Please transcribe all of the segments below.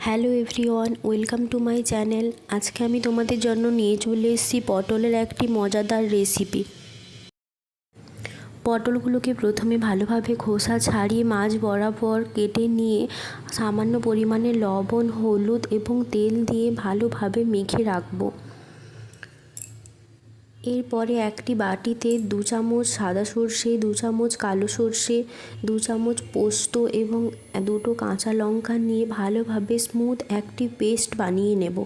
Hello everyone, welcome to my channel. আজকে আমি তোমাদের জন্য নিয়ে চলে এসেছি পটলের একটি মজাদার রেসিপি। পটলগুলোকে প্রথমে ভালোভাবে খোসা ছাড়িয়ে মাঝ বরাবর কেটে নিয়ে সামান্য পরিমাণে লবণ, হলুদ এবং তেল দিয়ে ভালোভাবে মেখে রাখবো। এরপরে একটি বাটিতে 2 চামচ সাদা সর্ষে, 2 চামচ কালো সর্ষে, 2 চামচ পোস্ত এবং 2টো কাঁচা লঙ্কা নিয়ে ভালোভাবে স্মুথ একটি পেস্ট বানিয়ে নেব।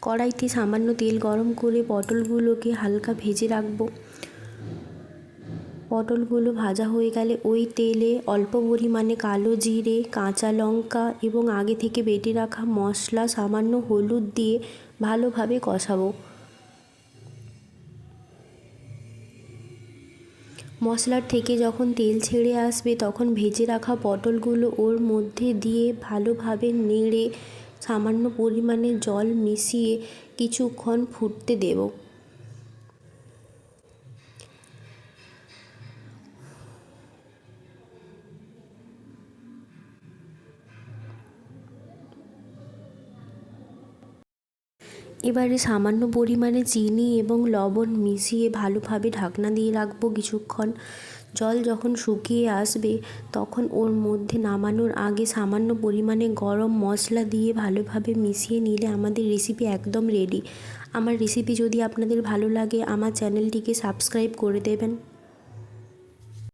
কড়াইতে সামান্য তেল গরম করে পটলগুলোকে হালকা ভেজে রাখব। পটলগুলো ভাজা হয়ে গেলে ওই তেলে অল্প পরিমাণে কালো জিরে, কাঁচা লঙ্কা এবং আগে থেকে বেটে রাখা মশলা, সামান্য হলুদ দিয়ে ভালোভাবে কষাবো। মশলার থেকে যখন তেল ছেড়ে আসবে তখন ভেজে রাখা পটলগুলো ওর মধ্যে দিয়ে ভালোভাবে নেড়ে সামান্য পরিমাণে জল মিশিয়ে কিছুক্ষণ ফুটতে দেব। এবারে সামান্য পরিমাণে চিনি এবং লবণ মিশিয়ে ভালোভাবে ঢাকনা দিয়ে রাখবো কিছুক্ষণ। জল যখন শুকিয়ে আসবে তখন ওর মধ্যে নামানোর আগে সামান্য পরিমাণে গরম মশলা দিয়ে ভালোভাবে মিশিয়ে নিলে আমাদের রেসিপি একদম রেডি। আমার রেসিপি যদি আপনাদের ভালো লাগে আমার চ্যানেলটিকে সাবস্ক্রাইব করে দেবেন।